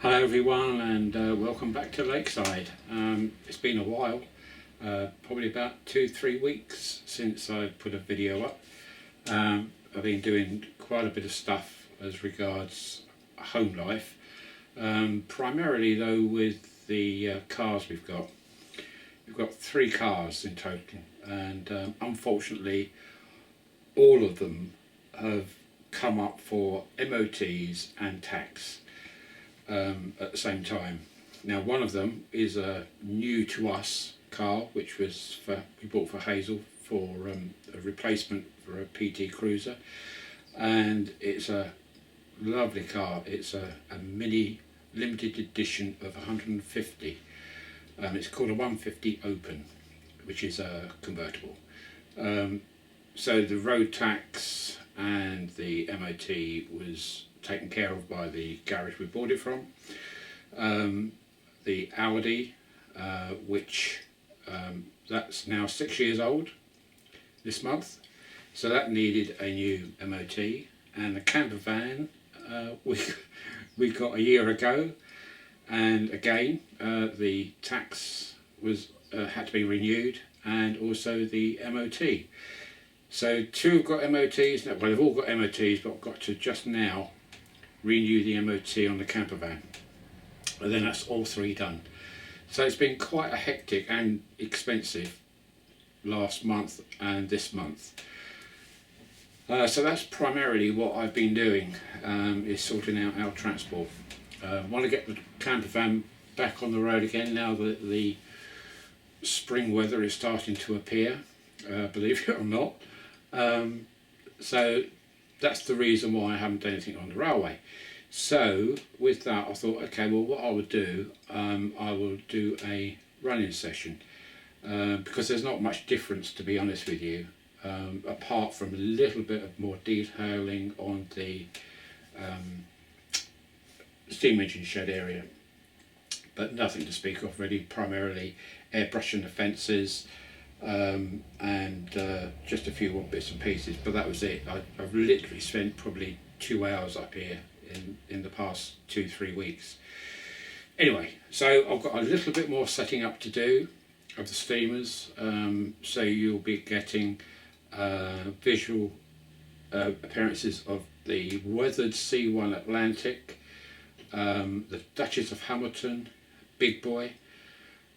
Hello everyone, and welcome back to Lakeside. It's been a while, probably about 2-3 weeks since I put a video up. I've been doing quite a bit of stuff as regards home life, primarily though with the cars we've got. We've got 3 cars in total, and unfortunately all of them have come up for MOTs and tax at the same time. Now, one of them is a new to us car, which we bought for Hazel for a replacement for a PT Cruiser, and it's a lovely car. It's a mini limited edition of 150. It's called a 150 Open, which is a convertible. So the road tax and the MOT was taken care of by the garage we bought it from. The Audi, which that's now 6 years old this month, so that needed a new MOT. And the camper van we got a year ago, and again the tax was had to be renewed, and also the MOT. So 2 have got MOTs. Well, they've all got MOTs, but I've got to just now renew the MOT on the camper van, and then that's all 3 done. So it's been quite a hectic and expensive last month and this month. So that's primarily what I've been doing, is sorting out our transport. Want to get the camper van back on the road again now that the spring weather is starting to appear, believe it or not. So that's the reason why I haven't done anything on the railway. So with that, I thought, okay, well, what I would do, I will do a running session, because there's not much difference, to be honest with you, apart from a little bit of more detailing on the steam engine shed area, but nothing to speak of really. Primarily airbrushing the fences, and just a few bits and pieces, but that was it. I've literally spent probably 2 hours up here in the past 2-3 weeks. Anyway, so I've got a little bit more setting up to do of the steamers, so you'll be getting visual appearances of the weathered C1 Atlantic, the Duchess of Hamilton, Big Boy,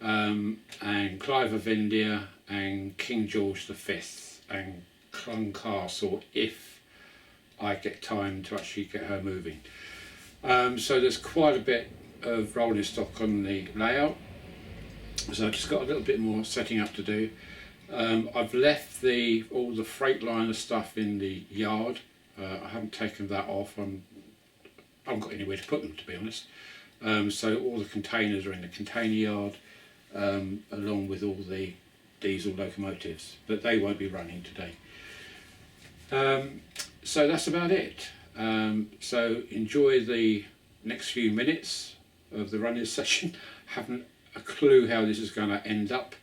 and Clive of India, and King George V, and Clun Castle, if I get time to actually get her moving. So there's quite a bit of rolling stock on the layout, so I've just got a little bit more setting up to do. I've left all the Freightliner stuff in the yard. I haven't taken that off. I haven't got anywhere to put them, to be honest. So all the containers are in the container yard, along with all the diesel locomotives, but they won't be running today. So that's about it. So enjoy the next few minutes of the running session. Haven't a clue how this is going to end up.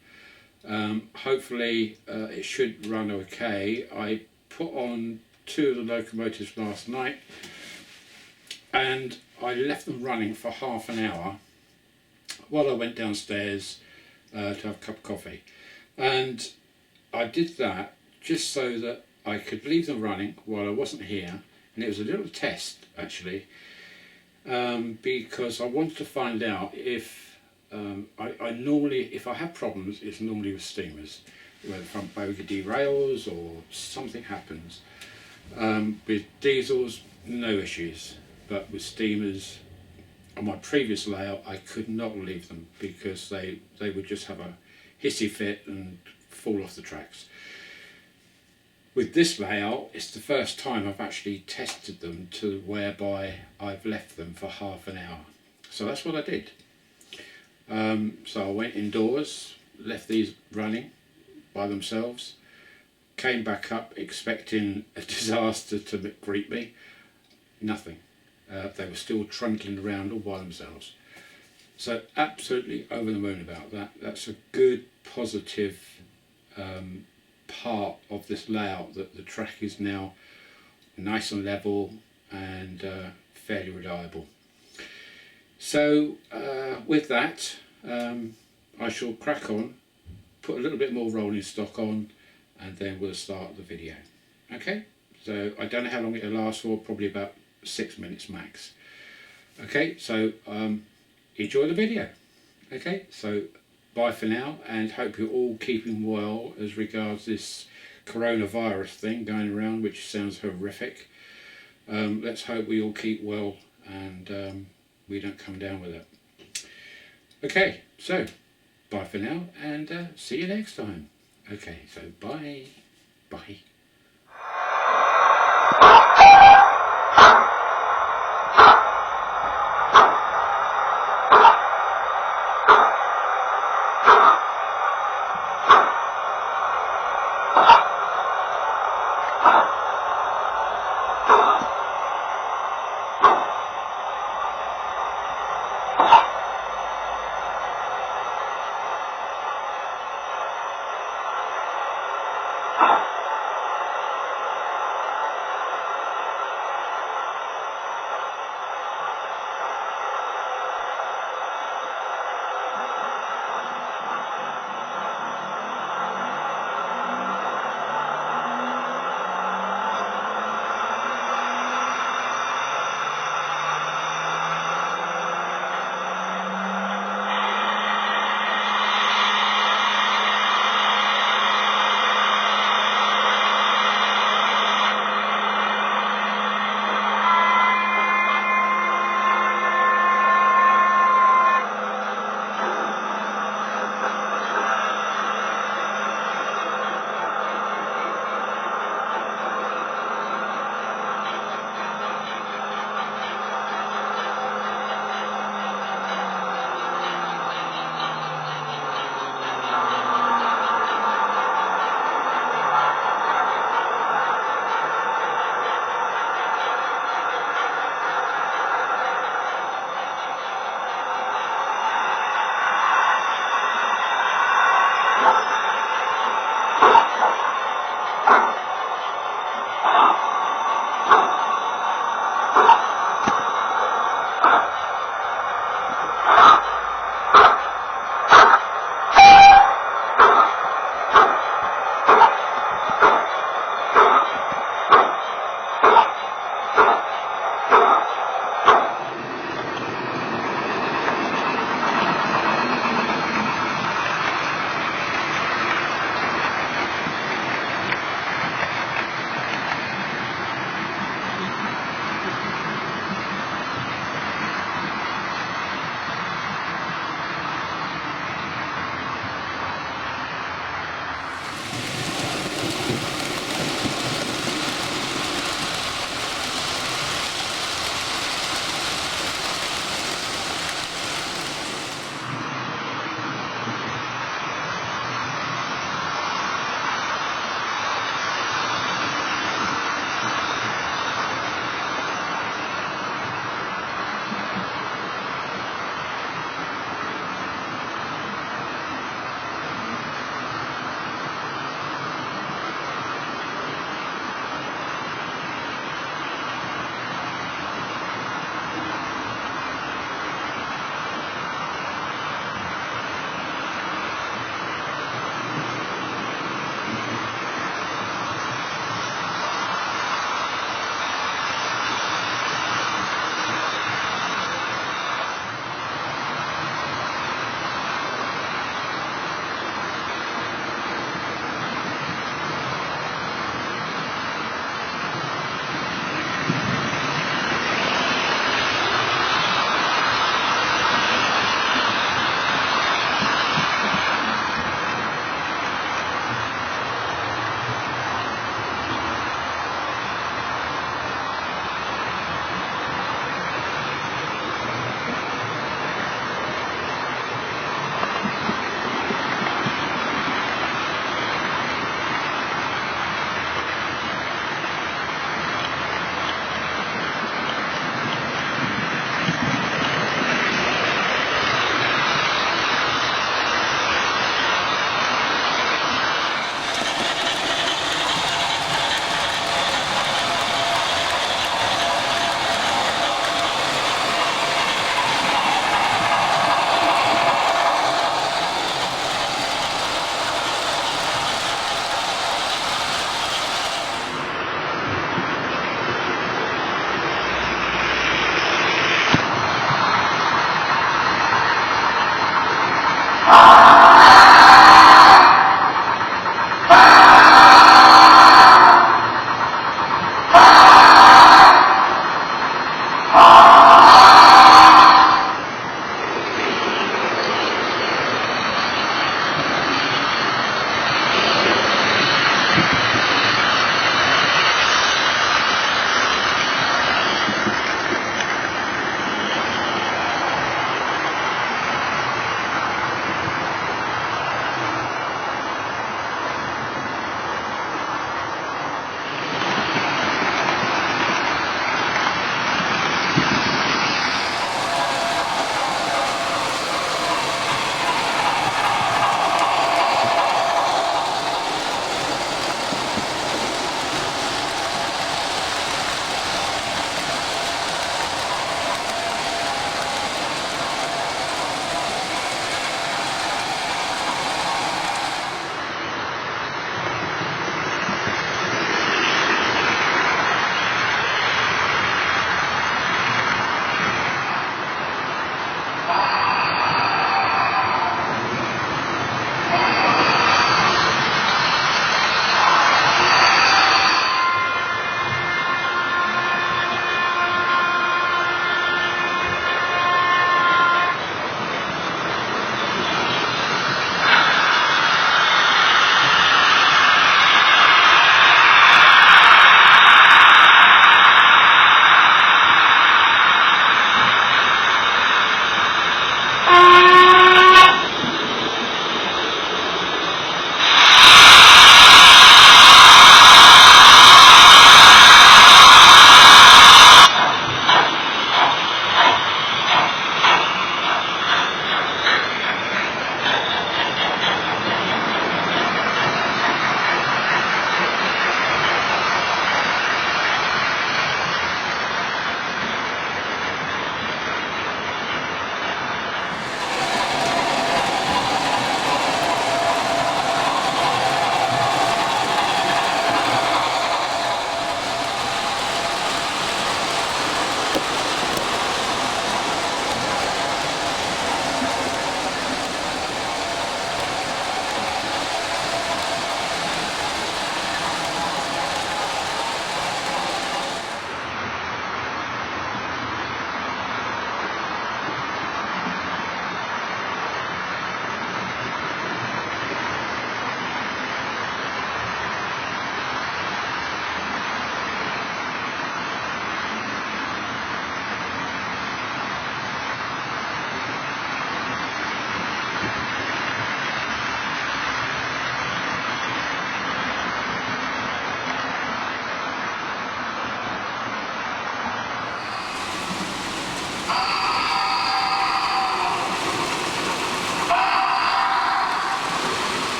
Hopefully it should run okay. I put on 2 of the locomotives last night, and I left them running for half an hour while I went downstairs to have a cup of coffee. And I did that just so that I could leave them running while I wasn't here, and it was a little test actually, because I wanted to find out if I normally, if I have problems, it's normally with steamers, whether front bogie derails or something happens. With diesels, no issues, but with steamers, on my previous layout, I could not leave them because they would just have a hissy fit and fall off the tracks. With this layout, it's the first time I've actually tested them to whereby I've left them for half an hour. So that's what I did. So I went indoors, left these running by themselves, came back up expecting a disaster to greet me. Nothing. They were still trundling around all by themselves. So absolutely over the moon about that. That's a good positive part of this layout, that the track is now nice and level and fairly reliable. So with that, I shall crack on, put a little bit more rolling stock on, and then we'll start the video. Okay, so I don't know how long it'll last for, probably about 6 minutes max. Okay, so enjoy the video. Okay, so bye for now, and hope you're all keeping well as regards this coronavirus thing going around, which sounds horrific. Let's hope we all keep well and we don't come down with it. Okay, so bye for now, and see you next time. Okay, so bye. Bye.